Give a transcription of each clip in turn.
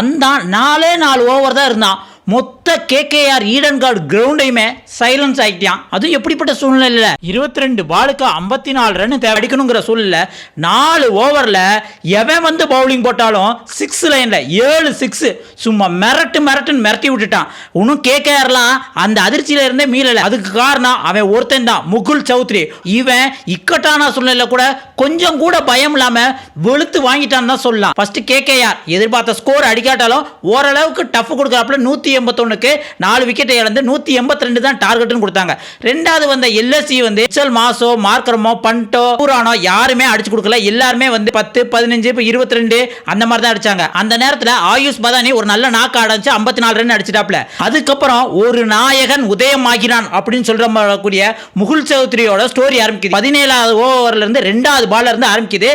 வந்தான் 4 ஓவர் தான் இருந்தான். மொத்த கேகேஆர் ஈடன் கார்டு கிரவுண்டையுமே சைலன்ஸ் ஆகிட்டான். அதுவும் எப்படிப்பட்ட சூழ்நிலை, 22 பாலுக்கு 54 ரன் தேவை அடிக்கணுங்கிற சூழ்நிலை. 4 ஓவரில் எவன் வந்து பவுலிங் போட்டாலும் 6 லைனில் 7 6 சும்மா மிரட்டி விட்டுட்டான். இன்னும் கேகேஆர்லாம் அந்த அதிர்ச்சியில இருந்தே மீளலை. அதுக்கு காரணம் அவன் ஒருத்தன் தான், முகுல் சௌத்ரி. இவன் இக்கட்டான சூழ்நிலை கூட கொஞ்சம் கூட பயம் இல்லாமல் வெளுத்து வாங்கிட்டான்னு தான் சொல்லலாம். ஃபர்ஸ்ட் கேகேஆர் எதிர்பார்த்த ஸ்கோர் அடிக்காட்டாலும் ஓரளவுக்கு டஃப் கொடுக்குறாப்புல 181க்கு 4 விக்கெட்டை இழந்து 182 தான் டார்கெட்னு கொடுத்தாங்க. ரெண்டாவது வந்த எல்எஸ்சி வந்து மிச்சல் மாசோ, மார்க்கரமோ, பண்டோ, பூரானோ யாருமே அடிச்சு கொடுக்கல. எல்லாருமே வந்து 10 15 இப்போ 22 அந்த மாதிரி தான் அடிச்சாங்க. அந்த நேரத்தில் ஆயுஷ் பதானி ஒரு நல்ல நாக்கு அடிச்சு 54 ரன் அடிச்சிட்டாப்ல. அதுக்கப்புறம் ஒரு நாயகன் உதயமாகிறான் அப்படின்னு சொல்ற கூடிய முகுல் சௌத்ரியோட ஸ்டோரி ஆரம்பிக்குது. 17வது ஓவர்ல இருந்து 2வது பால்ல இருந்து ஆரம்பிக்குது.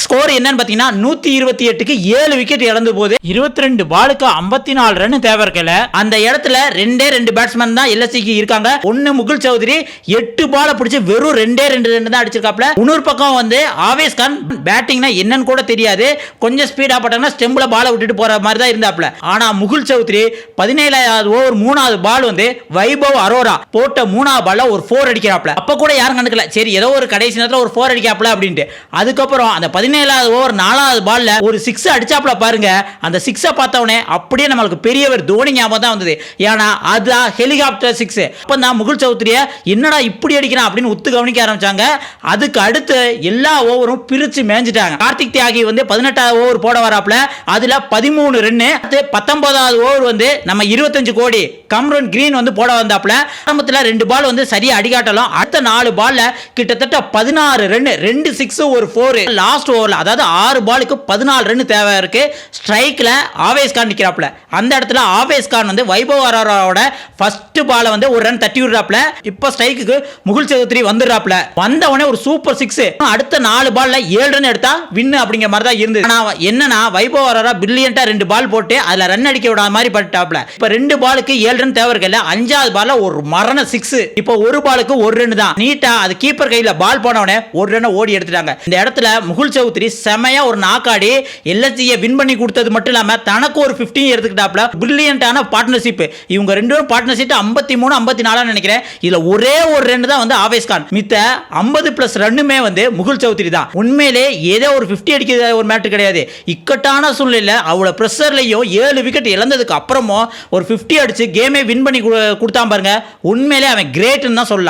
ஸ்கோர் என்னன்னு பாத்தீங்கன்னா 128க்கு 7 விக்கெட் இழந்து போது 22 பாலுக்கு 54 ரன் தேவை இருக்கல. அந்த இடத்துல 2 பேட்ஸ்மேன் தான் எல்எஸ்சிக்கு இருக்காங்க. ஒன்னு முகுல் சௌத்ரி 8 பால பிடிச்சு வெறும் 2 ரன் தான் அடிச்சிருக்காப்ல. இன்னொரு பக்கம் வந்து ஆவேஸ் கான் பேட்டிங்னா என்னன்னு கூட தெரியாது, கொஞ்சம் ஸ்பீடா போட்டாங்கன்னா ஸ்டெம்பில் பால விட்டுட்டு போற மாதிரி தான் இருந்தாப்ல. ஆனா முகுல் சௌத்ரி 17வது ஓவர் 3வது பால் வந்து வைபவ் அரோரா போட்ட 3வது பால்ல ஒரு 4 அடிக்கிறாப்ல. அப்ப கூட யாரும் கண்டுக்கல, சரி ஏதோ ஒரு கடைசி நேரத்தில் ஒரு 4 அடிக்காப்ல அப்படின்ட்டு. அதுக்கப்புறம் அந்த 17வது ஓவர் 4வது பால்ல ஒரு 6 அடிச்சாப்ல பாருங்க. அந்த 6 பார்த்தவனே அப்படியே நம்மளுக்கு பெரியவர் தோனி ஞாபகம் தான் வந்தது. ஏன்னா அதுதான் ஹெலிகாப்டர் 6. அப்பதான் முகுல் சௌத்ரிய என்னடா இப்படி அடிக்கிறான் அப்படின்னு உத்து கவனிக்க ஆரம்பிச்சாங்க. அதுக்கு அடுத்து எல்லா ஓவரும் பிரிச்சு மேஞ்சிட்டாங்க. கார்த்திக் தியாகி வந்து 18வது ஓவர் போட வராப்ல, அதுல 13 ரன். 19வது ஓவர் வந்து நம்ம 25 கோடி கம்ரன் கிரீன் வந்து போட வந்தாப்ல. ஆரம்பத்தில் 2 பால் வந்து சரியா அடிக்காட்டலாம். அடுத்த 4 பால்ல கிட்டத்தட்ட 16 ரன், 2 6 ஒரு 4. லாஸ்ட் ஓவர்ல அதாவது 6 பாலுக்கு 14 ரன் தேவை இருக்கு. ஸ்ட்ரைக்ல ஆவேஸ் கான் நிக்கிறாப்ல. அந்த இடத்துல ஆவேஸ் கான் வந்து வைபவ் அரோராவோட ஃபர்ஸ்ட் பால வந்து ஒரு ரன் தட்டி விடுறாப்ல. இப்போ ஸ்ட்ரைக்குக்கு முகுல் சௌத்ரி வந்துடுறாப்ல. வந்தவனே ஒரு சூப்பர் 6. அடுத்த 4 பால்ல 7 ரன் எடுத்தா வின் அப்படிங்கிற மாதிரி தான் இருந்தது. ஆனா என்னன்னா வைபவ் அரோரா பிரில்லியண்டா 2 பால் போட்டு அதுல ரன் அடிக்க விடாத மாதிரி பண்ணிட்டாப்ல. இப்போ 2 பாலுக்கு 7 ரன் தேவை இருக்குல்ல. 5வது பால்ல ஒரு மரண 6. இப்போ ஒரு பாலுக்கு 1 ரன் தான். நீட்டா அது கீப்பர் கையில பால் போனவனே 1 ரன் ஓடி எடுத்துட்டாங்க. இந்த இடத்துல முகுல் சௌத்ரி செமையா ஒரு நாக்காடி எல்எஸ்சியை வின் பண்ணி கொடுத்தது மட்டும் இல்லாம தனக்கு ஒரு 15 எடுத்துக்கிட்டாப்ல. பிரில்லியண்டான பார்ட்னர்ஷிப். இவங்க ரெண்டு பேரும் பார்ட்னர்ஷிப் 53 54 நினைக்கிறேன். இதுல ஒரே ஒரு ரன் தான் வந்து ஆவேஸ் கான். மித்த 50+ ரன்னுமே வந்து முகுல் சௌத்ரி தான். உண்மையிலே ஏதோ ஒரு 50 அடிக்கிற ஒரு மேட்டர் கிடையாது. இக்கட்டான சூழ்நிலை அவ்வளவு பிரஷர்லயும் 7 விக்கெட் இழந்ததுக்கு அப்புறமும் ஒரு 50 அடிச்சு கேமே வின் பண்ணி கொடுத்தான் பாருங்க. உண்மையிலே அவன் கிரேட்னு தான் சொல்லலாம்.